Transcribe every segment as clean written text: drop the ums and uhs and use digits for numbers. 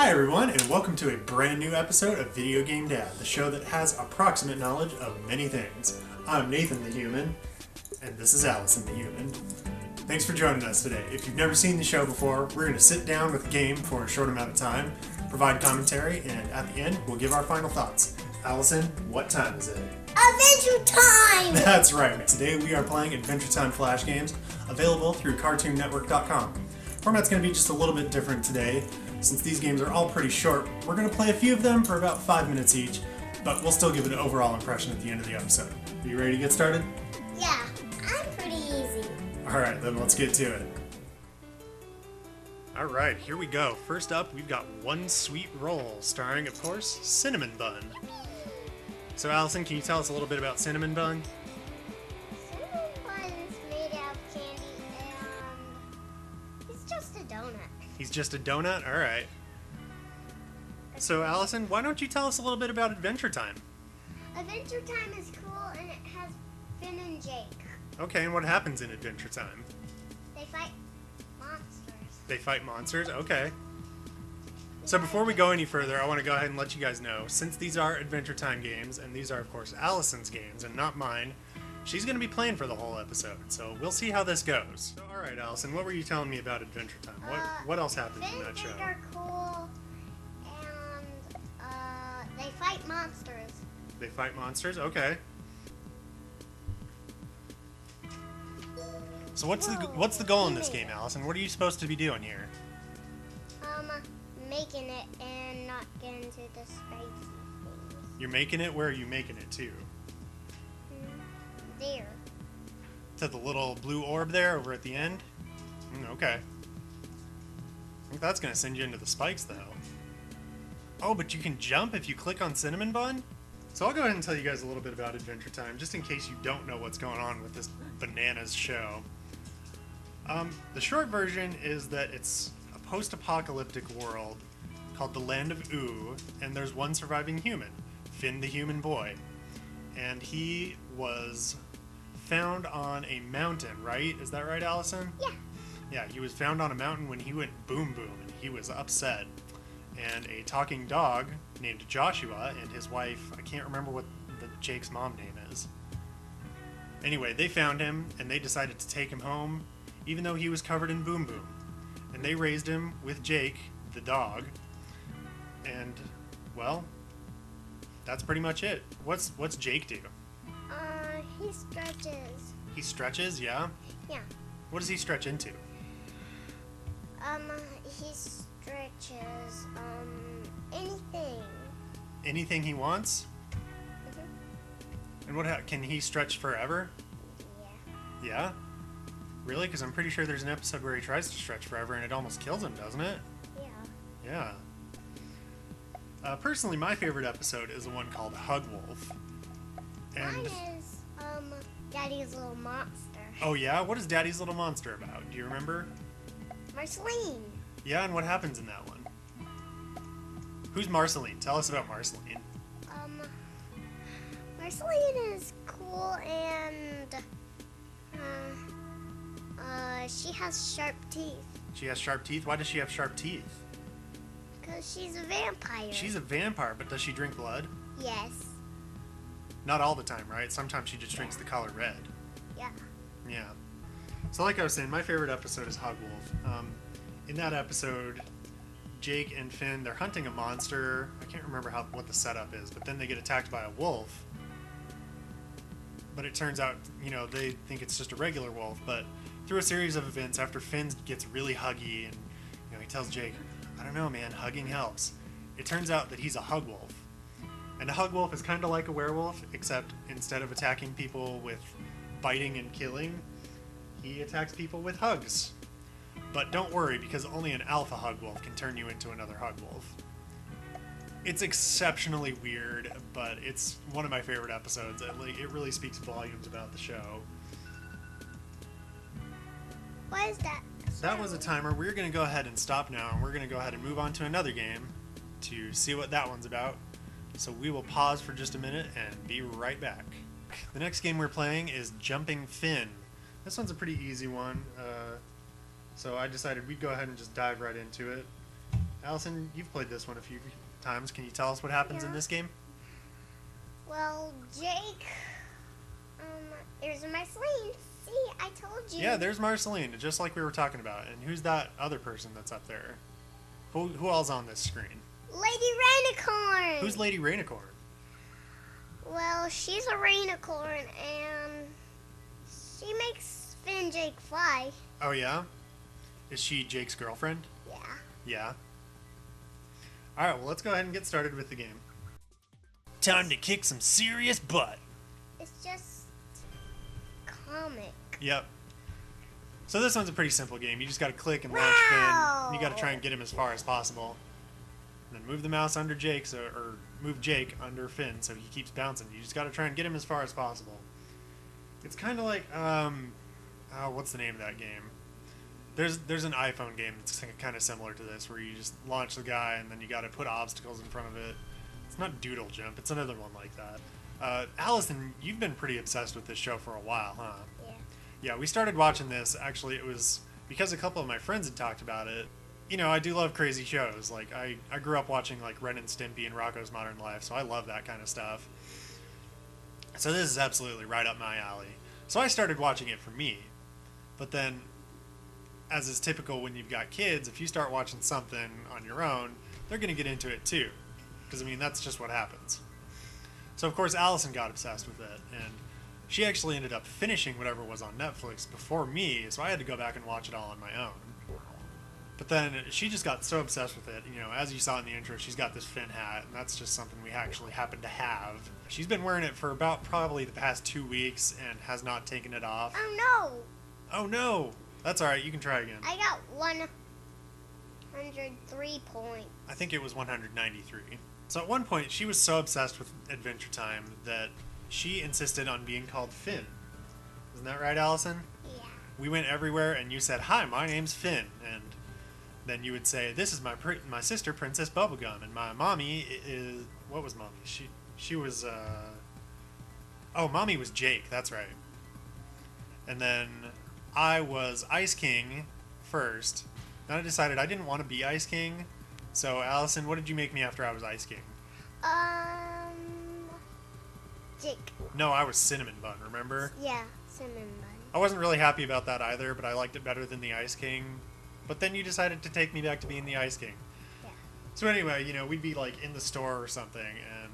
Hi everyone, and welcome to a brand new episode of Video Game Dad, the show that has approximate knowledge of many things. I'm Nathan the Human, and this is Allison the Human. Thanks for joining us today. If you've never seen the show before, we're going to sit down with a game for a short amount of time, provide commentary, and at the end, we'll give our final thoughts. Allison, what time is it? Adventure Time! That's right. Today we are playing Adventure Time Flash games, available through CartoonNetwork.com. Format's going to be just a little bit different today. Since these games are all pretty short, we're going to play a few of them for about 5 minutes each, but we'll still give it an overall impression at the end of the episode. Are you ready to get started? Yeah, I'm pretty easy. Alright, then let's get to it. Alright, here we go. First up, we've got One Sweet Roll, starring, of course, Cinnamon Bun. So Allison, can you tell us a little bit about Cinnamon Bun? Cinnamon Bun is made out of candy and it's just a donut. He's just a donut? Alright. So Allison, why don't you tell us a little bit about Adventure Time? Adventure Time is cool and it has Finn and Jake. Okay, and what happens in Adventure Time? They fight monsters. They fight monsters? Okay. So before we go any further, I want to go ahead and let you guys know, since these are Adventure Time games, and these are, of course, Allison's games and not mine, she's going to be playing for the whole episode, so we'll see how this goes. So, alright, Allison, what were you telling me about Adventure Time? What else happens Finn in that and show? Jake are cool and they fight monsters. They fight monsters? Okay. So what's the goal in this game, Allison? What are you supposed to be doing here? Making it and not get into the spicy things. You're making it? Where are you making it to? There. To the little blue orb there over at the end? Okay. I think that's going to send you into the spikes, though. Oh, but you can jump if you click on Cinnamon Bun? So I'll go ahead and tell you guys a little bit about Adventure Time, just in case you don't know what's going on with this bananas show. The short version is that it's a post-apocalyptic world called the Land of Ooo, and there's one surviving human, Finn the Human Boy. And he was found on a mountain, right? Is that right, Allison? Yeah. Yeah, he was found on a mountain when he went boom boom, and he was upset. And a talking dog named Joshua and his wife, I can't remember what Jake's mom name is. Anyway, they found him, and they decided to take him home, even though he was covered in boom boom. And they raised him with Jake, the dog. And, well, that's pretty much it. What's Jake do? He stretches. He stretches, yeah? Yeah. What does he stretch into? He stretches, anything. Anything he wants? Mm-hmm. And can he stretch forever? Yeah. Yeah? Really? Because I'm pretty sure there's an episode where he tries to stretch forever and it almost kills him, doesn't it? Yeah. Yeah. Personally, my favorite episode is the one called Hug Wolf. And Mine is, Daddy's Little Monster. oh yeah? What is Daddy's Little Monster about? Do you remember? Marceline. Yeah, and what happens in that one? Who's Marceline? Tell us about Marceline. Marceline is cool and, she has sharp teeth. She has sharp teeth? Why does she have sharp teeth? Because she's a vampire. She's a vampire, but does she drink blood? Yes. Not all the time, right? Sometimes she just drinks the color red. Yeah. Yeah. So like I was saying, my favorite episode is Hug Wolf. In that episode, Jake and Finn, they're hunting a monster. I can't remember what the setup is, but then they get attacked by a wolf. But it turns out, they think it's just a regular wolf. But through a series of events, after Finn gets really huggy and, he tells Jake, I don't know, man, hugging helps. It turns out that he's a hug wolf. And a hug wolf is kind of like a werewolf, except instead of attacking people with biting and killing, he attacks people with hugs. But don't worry, because only an alpha hug wolf can turn you into another hug wolf. It's exceptionally weird, but it's one of my favorite episodes. It really speaks volumes about the show. What is that? That was a timer. We're going to go ahead and stop now, and we're going to go ahead and move on to another game to see what that one's about. So we will pause for just a minute and be right back. The next game we're playing is Jumping Finn. This one's a pretty easy one. So I decided we'd go ahead and just dive right into it. Allison, you've played this one a few times. Can you tell us what happens in Yeah. this game? Well, Jake, there's Marceline. See, I told you. Yeah, there's Marceline, just like we were talking about. And who's that other person that's up there? Who all's on this screen? Lady Rainicorn. Who's Lady Rainicorn? Well, she's a Rainicorn, and she makes Finn and Jake fly. Oh, yeah? Is she Jake's girlfriend? Yeah. Yeah. Alright, well, let's go ahead and get started with the game. Time to kick some serious butt. It's just comic. Yep. So this one's a pretty simple game. You just gotta click and launch Wow. Finn. You gotta try and get him as far as possible. And then move the mouse under Jake, or move Jake under Finn so he keeps bouncing. You just gotta try and get him as far as possible. It's kind of like, what's the name of that game? There's an iPhone game that's kind of similar to this, where you just launch the guy and then you gotta put obstacles in front of it. It's not Doodle Jump, it's another one like that. Allison, you've been pretty obsessed with this show for a while, huh? Yeah. Yeah, we started watching this. Actually, it was because a couple of my friends had talked about it. You know, I do love crazy shows. Like, I grew up watching, like, Ren and Stimpy and Rocko's Modern Life, so I love that kind of stuff. So this is absolutely right up my alley. So I started watching it for me. But then, as is typical when you've got kids, if you start watching something on your own, they're going to get into it too. Because, I mean, that's just what happens. So, of course, Allison got obsessed with it, and she actually ended up finishing whatever was on Netflix before me, so I had to go back and watch it all on my own. But then she just got so obsessed with it. You know, as you saw in the intro, she's got this Finn hat, and that's just something we actually happen to have. She's been wearing it for about probably the past 2 weeks and has not taken it off. Oh no! Oh no! That's alright, you can try again. I got 103 points. I think it was 193. So at one point, she was so obsessed with Adventure Time that she insisted on being called Finn. Isn't that right, Allison? Yeah. We went everywhere, and you said, "Hi, my name's Finn," and then you would say, "This is my sister, Princess Bubblegum, and my mommy is..." What was mommy? She was, Oh, mommy was Jake, that's right. And then I was Ice King first. Then I decided I didn't want to be Ice King, so Allison, what did you make me after I was Ice King? Jake. No, I was Cinnamon Bun, remember? Yeah, cinnamon bun. I wasn't really happy about that either, but I liked it better than the Ice King. But then you decided to take me back to being the Ice King. Yeah. So anyway, you know, we'd be like in the store or something, and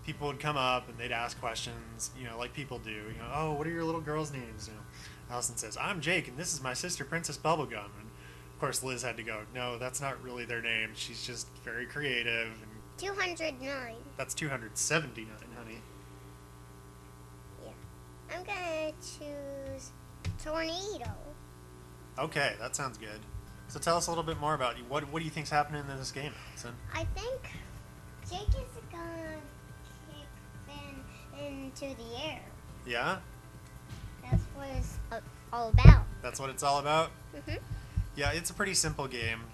people would come up and they'd ask questions, you know, like people do. You know, "Oh, what are your little girls' names?" You know, Allison says, "I'm Jake, and this is my sister, Princess Bubblegum." And of course, Liz had to go, "No, that's not really their name. She's just very creative." And 209. that's 279, honey. Yeah. I'm gonna choose Tornado. Okay, that sounds good. So tell us a little bit more about you. What do you think's happening in this game, Allison? I think Jake is gonna kick Finn into the air. Yeah? That's what it's all about. That's what it's all about? Mhm. Yeah, it's a pretty simple game.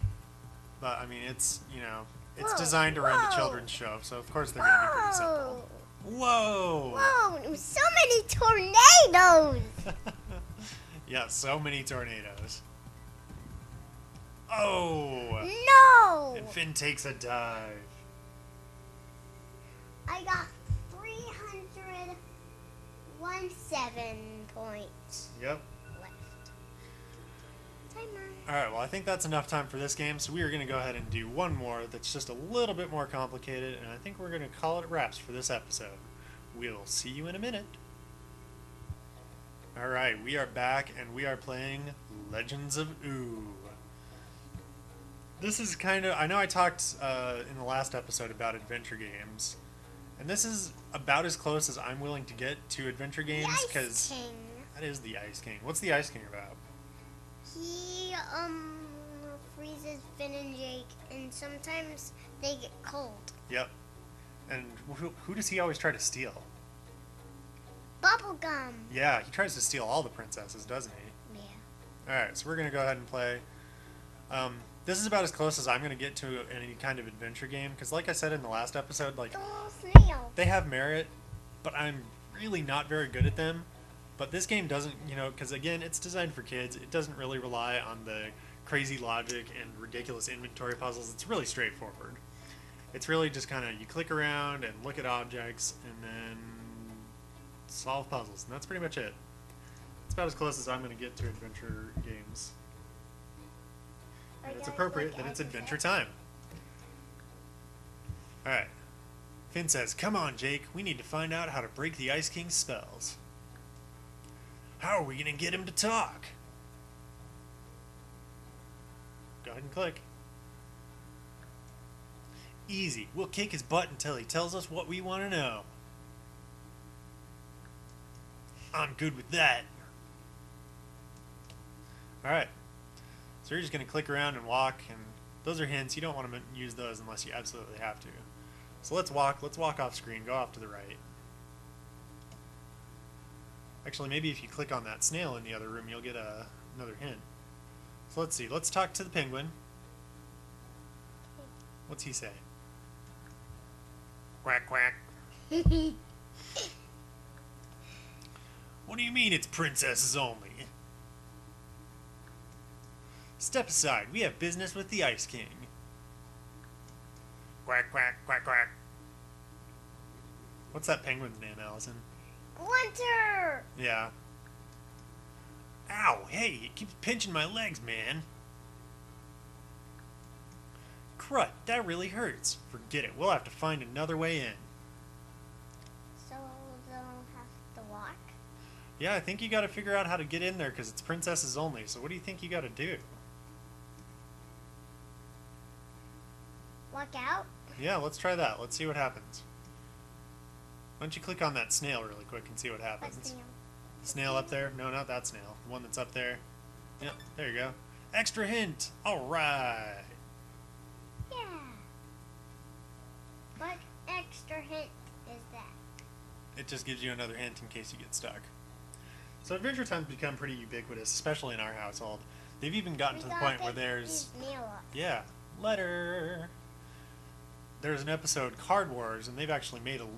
But, I mean, it's, you know, it's Whoa, designed to run a whoa. children's show, so of course they're going to be pretty simple. Whoa! Whoa! So many tornadoes! Yeah, so many tornadoes. Oh! No! And Finn takes a dive. I got 317 points Yep. left. Timer. Alright, well, I think that's enough time for this game, so we are going to go ahead and do one more that's just a little bit more complicated, and I think we're going to call it wraps for this episode. We'll see you in a minute. Alright, we are back, and we are playing Legends of Ooh. This is kind of... I know I talked in the last episode about adventure games, and this is about as close as I'm willing to get to adventure games, The Ice because King. that is the Ice King. What's the Ice King about? He freezes Finn and Jake, and sometimes they get cold. Yep. And who does he always try to steal? Bubblegum. Yeah, he tries to steal all the princesses, doesn't he? Yeah. Alright, so we're going to go ahead and play. This is about as close as I'm going to get to any kind of adventure game, because like I said in the last episode, like, The little snail. they have merit, but I'm really not very good at them. But this game doesn't, you know, because again, it's designed for kids. It doesn't really rely on the crazy logic and ridiculous inventory puzzles. It's really straightforward. It's really just kind of you click around and look at objects and then solve puzzles, and that's pretty much it. It's about as close as I'm going to get to adventure games. And it's appropriate that it's adventure time. Alright. Finn says, "Come on, Jake. We need to find out how to break the Ice King's spells." How are we going to get him to talk? Go ahead and click. Easy. We'll kick his butt until he tells us what we want to know. I'm good with that. Alright. So you're just going to click around and walk, and those are hints. You don't want to use those unless you absolutely have to. So let's walk off screen, go off to the right. Actually, maybe if you click on that snail in the other room, you'll get another hint. So let's see, let's talk to the penguin. What's he say? Quack, quack. What do you mean it's princesses only? Step aside, we have business with the Ice King. Quack, quack, quack, quack. What's that penguin's name, Allison? Winter! Yeah. Ow, hey, it keeps pinching my legs, man. Crud, that really hurts. Forget it, we'll have to find another way in. So they'll have to walk? Yeah, I think you gotta figure out how to get in there because it's princesses only, so what do you think you gotta do? Walk out? Yeah, let's try that. Let's see what happens. Why don't you click on that snail really quick and see what happens? What's the Snail up there? No, not that snail. The one that's up there. Yep, there you go. Extra hint! Alright! Yeah. What extra hint is that? It just gives you another hint in case you get stuck. So Adventure Time's become pretty ubiquitous, especially in our household. They've even gotten to the point where there's... Yeah, letter! There's an episode, Card Wars, and they've actually made a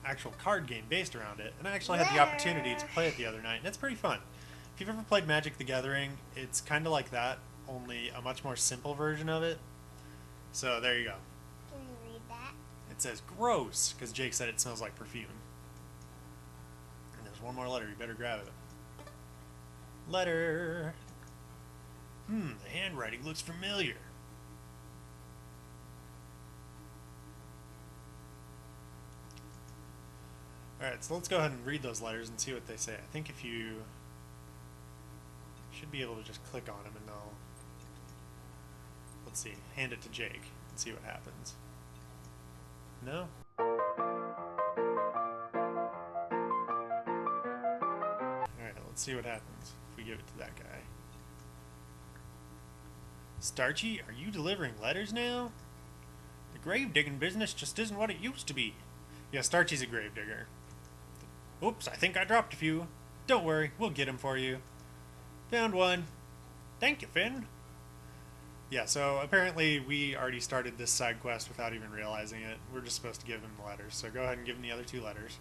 actual card game based around it. And I actually had the opportunity to play it the other night, and it's pretty fun. If you've ever played Magic the Gathering, it's kind of like that, only a much more simple version of it. So there you go. Can you read that? It says gross, because Jake said it smells like perfume. And there's one more letter, you better grab it. Letter. The handwriting looks familiar. Alright, so let's go ahead and read those letters and see what they say. I think if you should be able to just click on them and they'll, let's see, hand it to Jake and see what happens. No? Alright, let's see what happens if we give it to that guy. Starchy, are you delivering letters now? The grave digging business just isn't what it used to be. Yeah, Starchy's a grave digger. Oops, I think I dropped a few. Don't worry, we'll get them for you. Found one. Thank you, Finn. Yeah, so apparently we already started this side quest without even realizing it. We're just supposed to give him the letters, so go ahead and give him the other two letters.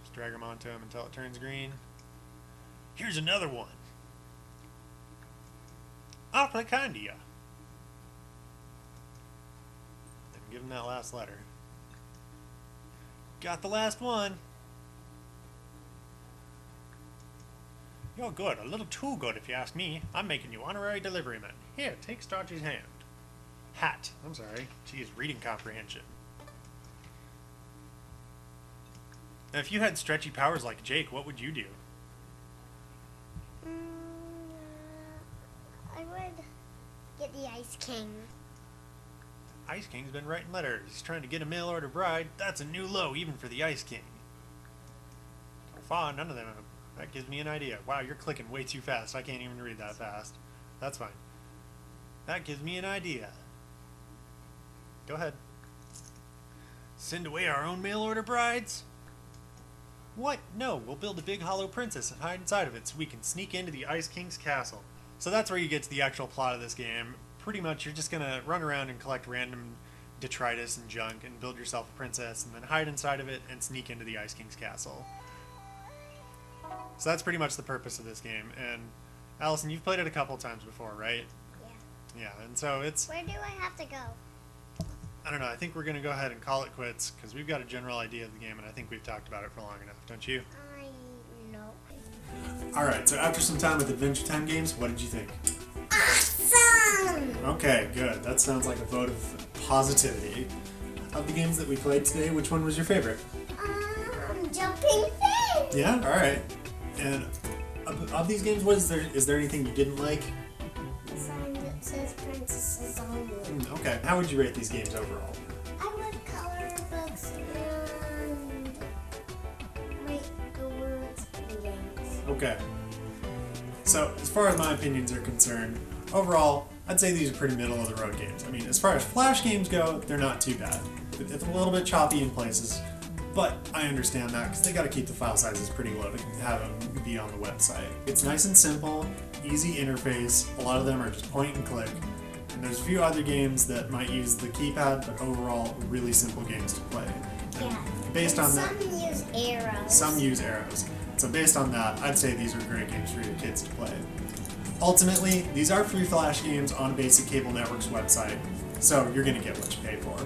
Just drag them onto him until it turns green. Here's another one. Awfully kind of you. Then give him that last letter. Got the last one. You're good. A little too good if you ask me. I'm making you honorary deliveryman. Here, take Starchy's hand. Hat. I'm sorry. Geez, reading comprehension. Now, if you had stretchy powers like Jake, what would you do? I would get the Ice King. Ice King's been writing letters. He's trying to get a mail order bride. That's a new low, even for the Ice King. None of them. That gives me an idea. Wow, you're clicking way too fast. I can't even read that fast. That's fine. That gives me an idea. Go ahead. Send away our own mail order brides? What? No, we'll build a big hollow princess and hide inside of it so we can sneak into the Ice King's castle. So that's where you get to the actual plot of this game. Pretty much, you're just gonna run around and collect random detritus and junk and build yourself a princess and then hide inside of it and sneak into the Ice King's castle. So that's pretty much the purpose of this game, and Allison, you've played it a couple times before, right? Yeah. Yeah, and so it's, Where do I have to go? I don't know, I think we're going to go ahead and call it quits because we've got a general idea of the game and I think we've talked about it for long enough, don't you? I know. Alright, so after some time with Adventure Time games, what did you think? Awesome! Okay, good. That sounds like a vote of positivity. Of the games that we played today, which one was your favorite? Jumping fish! Yeah, alright. And of these games, is there anything you didn't like? The sign that says princesses only. Okay. How would you rate these games overall? I would color books and rate the words and games. Okay. So, as far as my opinions are concerned, overall, I'd say these are pretty middle of the road games. I mean, as far as Flash games go, they're not too bad. It's a little bit choppy in places, but I understand that because they got to keep the file sizes pretty low to have them be on the website. It's nice and simple, easy interface. A lot of them are just point and click. And there's a few other games that might use the keypad, but overall, really simple games to play. Yeah. Based on that, Some use arrows. some use arrows. So based on that, I'd say these are great games for your kids to play. Ultimately, these are free Flash games on Basic Cable Network's website, so you're going to get what you pay for.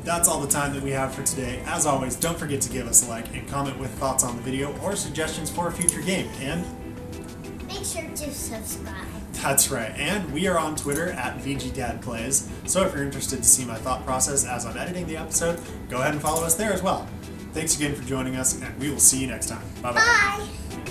That's all the time that we have for today. As always, don't forget to give us a like and comment with thoughts on the video or suggestions for a future game. And make sure to subscribe. that's right. And we are on Twitter at VGDadPlays. So if you're interested to see my thought process as I'm editing the episode, go ahead and follow us there as well. Thanks again for joining us, and we will see you next time. Bye-bye. Bye!